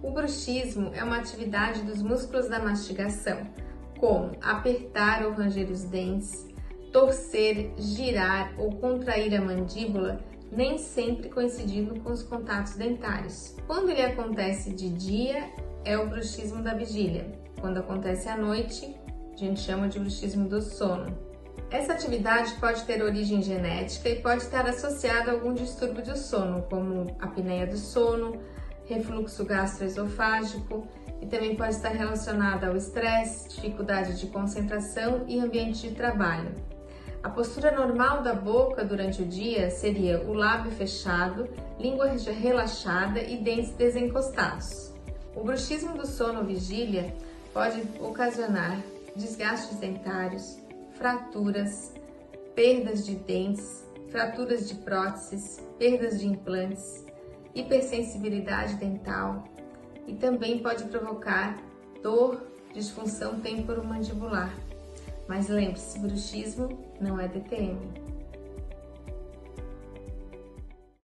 O bruxismo é uma atividade dos músculos da mastigação, como apertar ou ranger os dentes, torcer, girar ou contrair a mandíbula, nem sempre coincidindo com os contatos dentários. Quando ele acontece de dia, é o bruxismo da vigília. Quando acontece à noite, a gente chama de bruxismo do sono. Essa atividade pode ter origem genética e pode estar associada a algum distúrbio do sono, como apneia do sono, refluxo gastroesofágico, e também pode estar relacionada ao estresse, dificuldade de concentração e ambiente de trabalho. A postura normal da boca durante o dia seria o lábio fechado, língua relaxada e dentes desencostados. O bruxismo do sono ou vigília pode ocasionar desgastes dentários, fraturas, perdas de dentes, fraturas de próteses, perdas de implantes, hipersensibilidade dental e também pode provocar dor, disfunção temporomandibular. Mas lembre-se, bruxismo não é DTM.